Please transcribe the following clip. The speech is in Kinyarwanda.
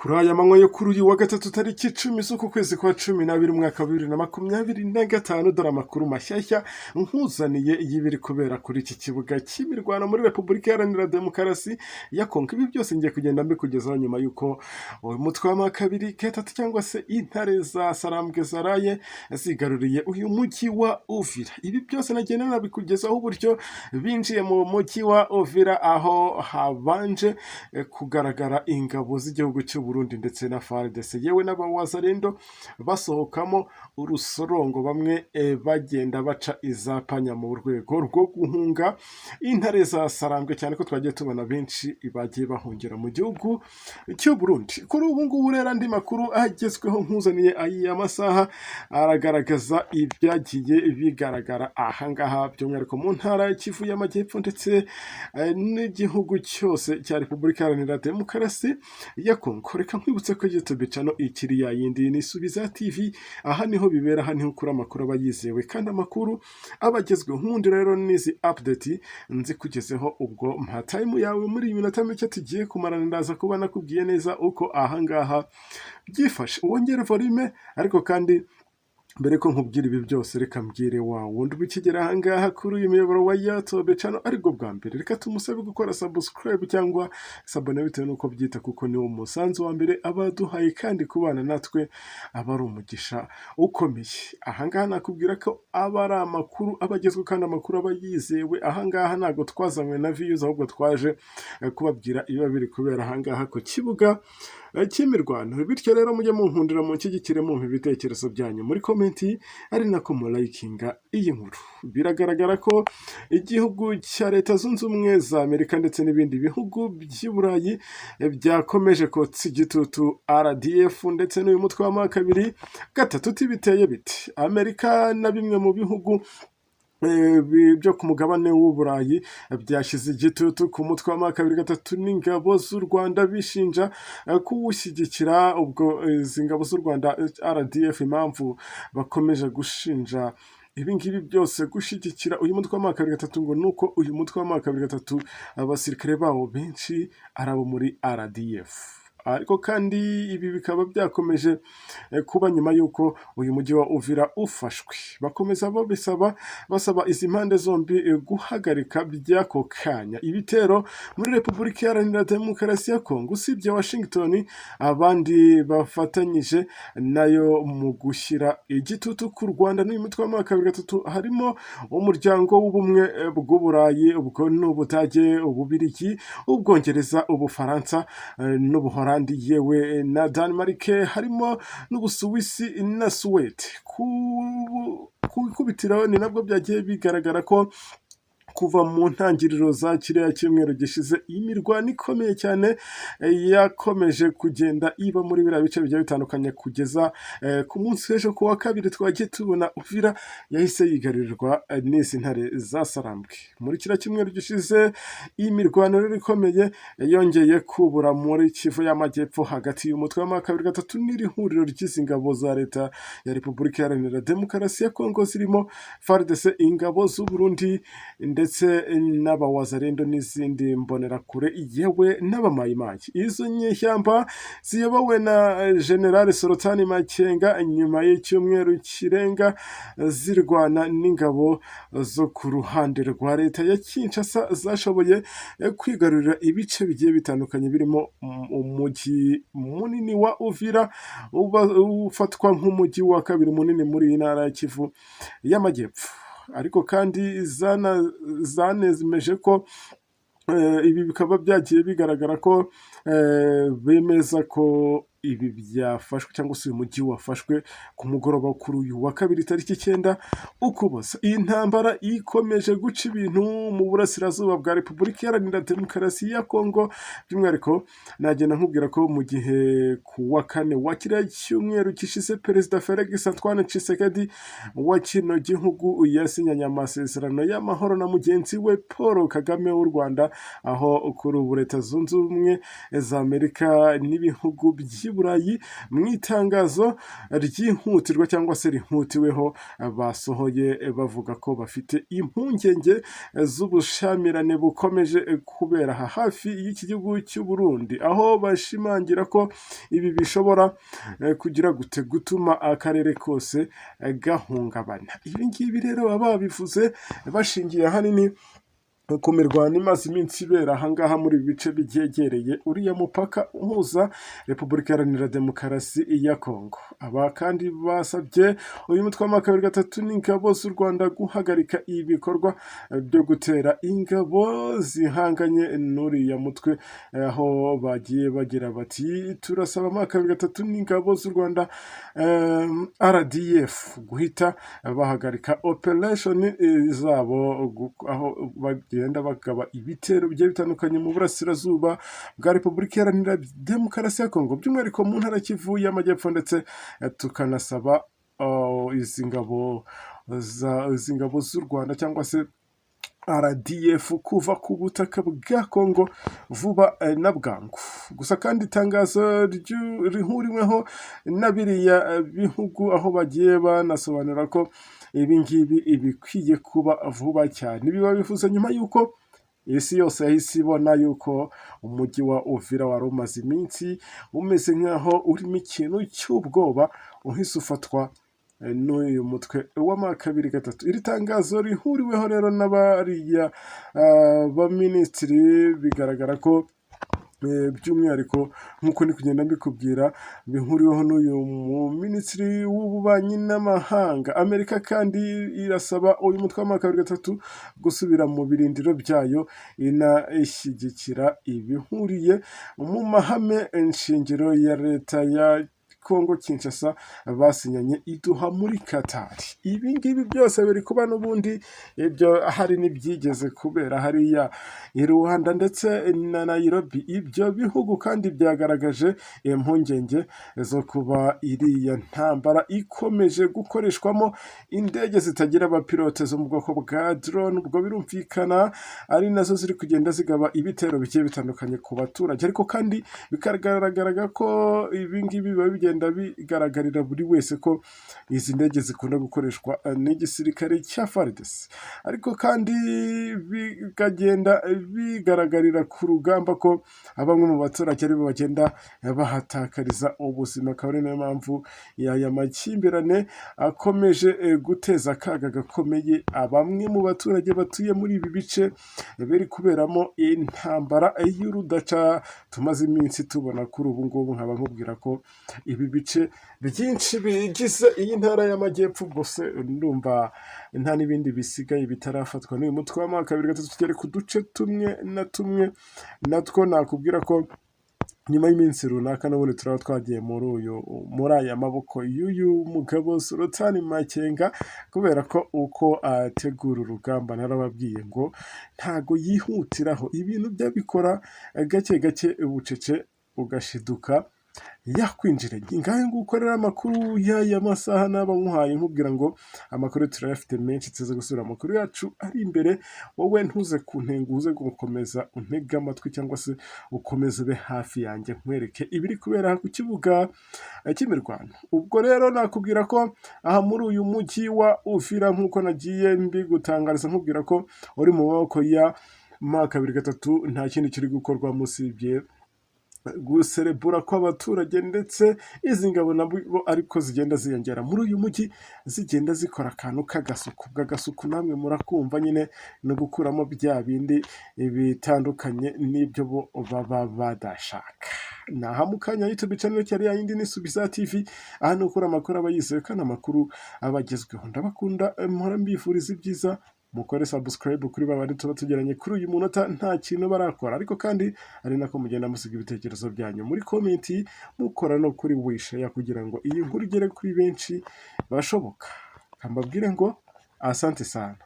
Kuraya manywa yo kuri uyu wa gatatu tariki 10 z'uku kwezi kwa 12 umwaka wa 2025 dore amakuru mashyashya nkuzaniye y'ibiri kubera kuri iki kibuga cy'imirwano muri Repubulika Iharanira Demokarasi ya Kongo. Ibi byose ngiye kugenda mbikugezaho nyuma yuko umutwe wa kabiri gatatu cyangwa se intare za Sarambwe zaraye zigaruriye uyu mujyi wa Uvira. Ibi byose nagenda nabikugezaho uburyo binjiye mu mujyi wa Uvira, aho habanje kugaragara ingabo z'igihugu cy'u Burundi ndetse na FARDC yewe n'abawazarendo basohokamo urusorongo, bamwe bagenda baca izapanya mu rwego rwo guhunga intare za Sarambwe, cyane ko twagiye tubona benshi bagiye bahungira mu gihugu cy'u Burundi. Kuri ubu ngubu rero andi makuru agezweho nkuzaniye aya masaha aragaragaza ibyagiye bigaragara ahangaha by'umwihariko mu ntara y'Kivu y'Amajyepfo ndetse n'igihugu cyose cya Repubulika Iharanira Demokarasi ya Kongo. Reka nkwibutse ko YouTube channel ikiri ya yindi ni Subiza TV, aha niho bibera, aha niho ukura amakuru aba yizewe kandi amakuru abagezweho. Nkundi rero nizi update nzi kugezeho ubwo mpa time yawe muri iyi minota mike tugiye kumarana, ndaza kuba nakubwiye neza uko ahangaha byifashe. Wongere volume ariko kandi mbere ko nkubwira ibi byose reka mbwire wa wundi bikigera ahangaha kuri uyu muyoboro wa YouTube channel ariko bwa mbere reka tumusabe gukora subscribe cyangwa sabone bitewe nuko byita, kuko ni umusanzu wa mbere abaduhaye kandi kubana natwe aba ari umugisha ukomeye. Ahangaha nakubwira ko aba ari amakuru abagezwe kandi amakuru aba yizewe. Ahangaha ntago twazanywe na views, ahubwo twaje kubabwira ibiba biri kubera ahangaha ku kibuga cy'imirwano. Bityo rero mujye munkundira mu nshyigikire mu ibitekerezo byanyu muri komenti, ari nako mu likinga iyi nkuru. Biragaragara ko igihugu cya Leta Zunze Ubumwe za Amerika ndetse n'ibindi bihugu by'i Burayi byakomeje kotsa igitutu RDF ndetse n'uyu mutwe wa kabiri gatatu. Tibiteye biti Amerika na bimwe mu bihugu byo ku mugabane w'u Burayi byashyize igitutu ku mutwe wa kabiri gatatu n'ingabo z'u Rwanda bishinja kuwushyigikira. Ubwo izi ngabo z'u Rwanda RDF impamvu bakomeje gushinja ibi ngibi byose gushyigikira uyu mutwe wa kabiri gatatu ngo nuko uyu mutwe wa kabiri gatatu abasirikare bawo benshi arabo muri RDF. Ariko kandi ibi bikaba byakomeje kuba nyuma yuko uyu mujyi wa Uvira ufashwe. Bakomeza basaba izi mpande zombi guhagarika by'ako kanya ibitero muri Repubulika Iharanira Demokarasi ya Kongo. Usibye Washington, abandi bafatanyije nayo mu gushyira igitutu ku Rwanda n'uyu mutwe wa kabiri gatatu harimo umuryango w'ubumwe bw'u Burayi, ubwo n'Ubudage, Ububirigi, Ubwongereza, Ubufaransa n'Ubuholandi yewe na Denmark, harimo n'Ubusuwisi na Suwede. Ku ikubitiro ni nabwo byagiye bigaragara ko kuva mu ntangiriro za kiriya cyumweru gishize imirwano ikomeye cyane yakomeje kugenda iba muri biriya bice bigiye bitandukanye, kugeza ku munsi w'ejo ku wa kabiri twagiye tubona Uvira yahise yigarurirwa n'izi ntare za Sarambwe. Muri kiriya cyumweru gishize iyi mirwano rero ikomeye yongeye kubura muri Kivu y'Amajyepfo hagati y'umutwe wa kabiri gatatu n'iri huriro ry'izi ngabo za Leta ya Repubulika Iharanira Demokarasi ya Kongo zirimo FARDC, ingabo z'u Burundi ndetse n'abawazarendo n'izindi mbonerakure yewe n'abamayimayi. Izo nyeshyamba ziyobowe na General Sorotani Makenga nyuma y'icyumweru kirenga zirwana n'ingabo zo ku ruhande rwa Leta ya Kinshasa zashoboye kwigarurira ibice bigiye bitandukanye birimo umujyi munini wa Uvira ufatwa nk'umujyi wa kabiri munini muri iyi ntara ya Kivu y'Amajyepfo. Ariko kandi zanemeje ko ibi bikaba byagiye bigaragara ko bemeza ko ibi byafashwe cyangwa se uyu mujyi wafashwe ku mugoroba kuri uyu wa kabiri tariki 9 Ukuboza. Iyi ntambara ikomeje guca ibintu mu burasirazuba bwa Repubulika Iharanira Demokarasi ya Kongo. By'umwihariko nagenda nkubwira ko mu gihe ku wa kane wa kiriya cyumweru gishize Perezida Felix Antoine Tshiekedi wa kino gihugu yasinyanye amasezerano y'amahoro na mugenzi we Paul Kagame w'u Rwanda, aho kuri ubu Leta Zunze Ubumwe za Amerika n'ibihugu by'i Burayi mu itangazo ryihutirwa cyangwa se rihutiweho basohoye bavuga ko bafite impungenge z'ubushamirane bukomeje kubera aha hafi y'iki gihugu cy'u Burundi, aho bashimangira ko ibi bishobora kugira gutuma akarere kose gahungabana. Ibi ngibi rero baba babivuze bashingiye ahanini ku mirwano imaze iminsi ibera ahangaha muri ibi bice byegereye uriya mupaka uhuza Repubulika Iharanira Demokarasi ya Kongo. Aba kandi basabye uyu mutwe wa makabiri gatatu n'ingabo z'u Rwanda guhagarika ibikorwa byo gutera ingabo zihanganye n'uriya mutwe, aho bagiye bagira bati turasaba makabiri gatatu n'ingabo z'u Rwanda RDF guhita bahagarika operation zabo aho bagenda bagaba ibitero bigiye bitandukanye mu burasirazuba bwa Repubulika Iharanira Demokarasi ya Kongo, by'umwihariko mu ntara Kivu y'Amajyepfo, ndetse tukanasaba izi ngabo z'u Rwanda cyangwa se RDF kuva ku butaka bwa Kongo vuba na bwangu. Gusa kandi itangazo rihuriweho na biriya bihugu aho bagiye banasobanura ko ibi ngibi bikwiye kuba vuba cyane. Biba bivuze nyuma y'uko isi yose yahise ibona yuko umujyi wa Uvira wari umaze iminsi umeze nk'aho urimo ikintu cy'ubwoba uhise ufatwa n'uyu mutwe wa makabiri gatatu. Iri tangazo rihuriweho rero n'abariya baminisitiri bigaragara ko by'umwihariko nk'uko ni kugenda mbikubwira bihuriweho n'uyu minisitiri w'ububanyi n'amahanga. Amerika kandi irasaba uyu mutwe wa makabiri gatatu gusubira mu birindiro byayo inashyigikira ibihuriye mu mahame nshingiro ya leta ya Kongo Kinshasa basinyanye iduha muri Katari. Ibi ngibi byose biri kuba n'ubundi ibyo hari n'ibyigeze kubera hariya i Rwanda ndetse na Nairobi. Ibyo bihugu kandi byagaragaje impungenge zo kuba iriya ntambara ikomeje gukoreshwamo indege zitagira abapilote zo mu bwoko bwa drone. Ubwo birumvikana ari nazo ziri kugenda zigaba ibitero bigiye bitandukanye ku baturage, ariko kandi bikagaragara ko ibi ngibi biba bigenda bigaragarira buri wese ko izi ndege zikunda gukoreshwa n'igisirikare cya FARDC, ariko kandi bikagenda bigaragarira ku rugamba ko bamwe mu baturage aribo bagenda bahatakariza ubuzima. Akaba ari nayo mpamvu aya makimbirane akomeje guteza akaga gakomeye bamwe mu baturage batuye muri ibi bice biri kuberamo intambara y'urudaca tumaze iminsi tubona kuri ubu ngubu. Nkaba nkubwira ko ibi bice byinshi bigize iyi ntara y'Amajyepfo bwose ndumva nta n'ibindi bisigaye bitarafatwa n'uyu mutwe wa makabiri gatatu, tugere ku duce tumwe na tumwe natwo nakubwira ko nyuma y'iminsi runaka n'ubundi turaba twagiye muri aya maboko y'uyu mugabo Sultan Makenga, kubera ko uko ategura urugamba narababwiye ngo ntago yihutiraho ibintu byabikora gake gake bucece ugashiduka yakwinjiranye. Ngahe ngukorera amakuru y'aya masaha naba nkuhaye nkubwira ngo amakuru turayafite menshi, tuze gusura amakuru yacu ari imbere. Wowe ntuze kuntenguze gukomeza untega amatwi cyangwa se ukomeze ube hafi yanjye nkwereke ibiri kubera ku kibuga cy'imirwano. Ubwo rero nakubwira ko aha muri uyu mujyi wa Uvira nk'uko nagiye mbigutangariza nkubwira ko uri mu maboko ya makabiri gatatu, nta kindi kiri gukorwa musibye guserebura kw'abaturage, ndetse izi ngabo nabo ariko zigenda ziyongera muri uyu mujyi, zigenda zikora akantu k'agasuku namwe murakumva nyine, no gukuramo bya bindi bitandukanye n'ibyo bo baba badashaka. Naha mu kanya YouTube channel cyari yindi ni Subisa TV, aha ni ukura amakuru aba yizewe kandi amakuru abagezweho. Ndabakunda, mpora mbifuriza ibyiza, mukore subscribe kuri babandi tuba tugeranye kuri uyu munota nta kintu barakora, ariko kandi ari nako mugenda musiga ibitekerezo byanyu muri comment, mukora no kuri wishare kugira ngo iyi nkuru igere kuri benshi bashoboka. Kambabwire ngo asante sana.